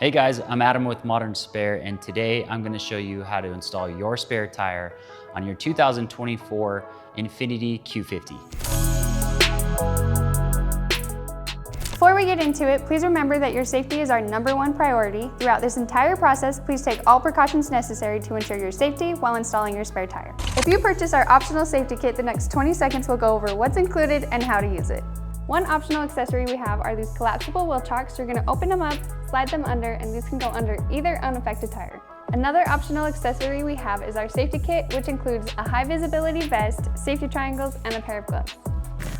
Hey guys, I'm Adam with Modern Spare, and today I'm going to show you how to install your spare tire on your 2024 Infiniti Q50. Before we get into it, please remember that your safety is our #1 priority. Throughout this entire process, please take all precautions necessary to ensure your safety while installing your spare tire. If you purchase our optional safety kit, the next 20 seconds will go over what's included and how to use it. One optional accessory we have are these collapsible wheel chocks. You're going to open them up, slide them under, and these can go under either unaffected tire. Another optional accessory we have is our safety kit, which includes a high visibility vest, safety triangles, and a pair of gloves.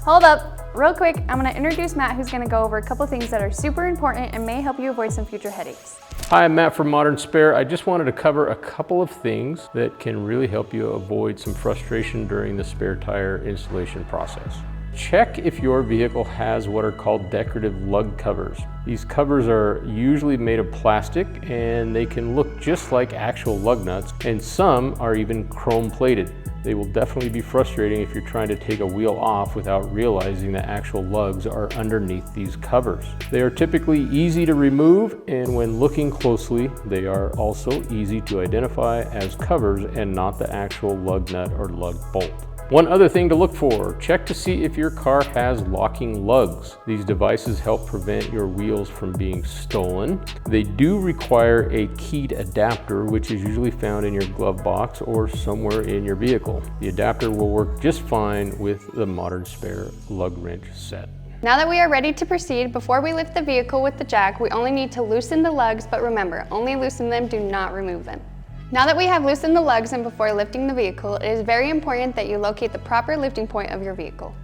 Hold up, real quick, I'm going to introduce Matt, who's going to go over a couple things that are super important and may help you avoid some future headaches. Hi, I'm Matt from Modern Spare. I just wanted to cover a couple of things that can really help you avoid some frustration during the spare tire installation process. Check if your vehicle has what are called decorative lug covers. These covers are usually made of plastic and they can look just like actual lug nuts, and some are even chrome plated. They will definitely be frustrating if you're trying to take a wheel off without realizing that actual lugs are underneath these covers. They are typically easy to remove, and when looking closely, they are also easy to identify as covers and not the actual lug nut or lug bolt. One other thing to look for, check to see if your car has locking lugs. These devices help prevent your wheels from being stolen. They do require a keyed adapter, which is usually found in your glove box or somewhere in your vehicle. The adapter will work just fine with the Modern Spare lug wrench set. Now that we are ready to proceed, before we lift the vehicle with the jack, we only need to loosen the lugs, but remember, only loosen them, do not remove them. Now that we have loosened the lugs and before lifting the vehicle, it is very important that you locate the proper lifting point of your vehicle.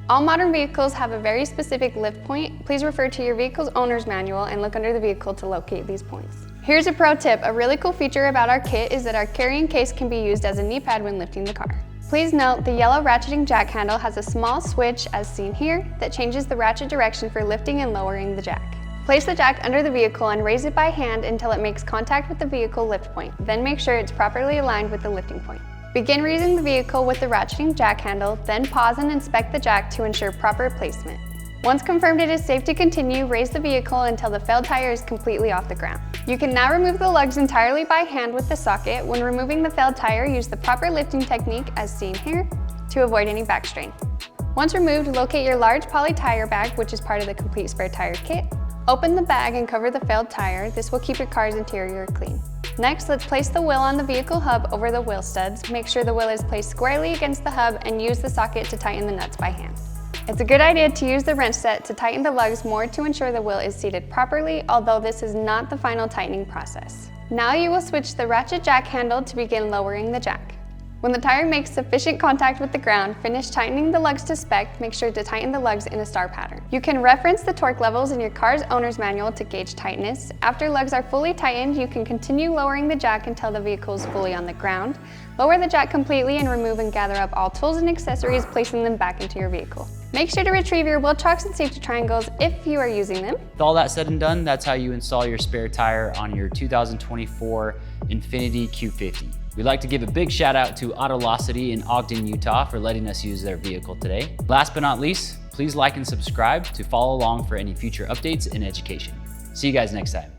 All modern vehicles have a very specific lift point. Please refer to your vehicle's owner's manual and look under the vehicle to locate these points. Here's a pro tip. A really cool feature about our kit is that our carrying case can be used as a knee pad when lifting the car. Please note the yellow ratcheting jack handle has a small switch, as seen here, that changes the ratchet direction for lifting and lowering the jack. Place the jack under the vehicle and raise it by hand until it makes contact with the vehicle lift point. Then make sure it's properly aligned with the lifting point. Begin raising the vehicle with the ratcheting jack handle, then pause and inspect the jack to ensure proper placement. Once confirmed it is safe to continue, raise the vehicle until the failed tire is completely off the ground. You can now remove the lugs entirely by hand with the socket. When removing the failed tire, use the proper lifting technique as seen here to avoid any back strain. Once removed, locate your large poly tire bag, which is part of the complete spare tire kit. Open the bag and cover the failed tire. This will keep your car's interior clean. Next, let's place the wheel on the vehicle hub over the wheel studs. Make sure the wheel is placed squarely against the hub and use the socket to tighten the nuts by hand. It's a good idea to use the wrench set to tighten the lugs more to ensure the wheel is seated properly, although this is not the final tightening process. Now you will switch the ratchet jack handle to begin lowering the jack. When the tire makes sufficient contact with the ground, finish tightening the lugs to spec. Make sure to tighten the lugs in a star pattern. You can reference the torque levels in your car's owner's manual to gauge tightness. After lugs are fully tightened, you can continue lowering the jack until the vehicle is fully on the ground. Lower the jack completely and remove and gather up all tools and accessories, placing them back into your vehicle. Make sure to retrieve your wheel chocks and safety triangles if you are using them. With all that said and done, that's how you install your spare tire on your 2024 Infiniti Q50. We'd like to give a big shout out to Autolocity in Ogden, Utah for letting us use their vehicle today. Last but not least, please like and subscribe to follow along for any future updates and education. See you guys next time.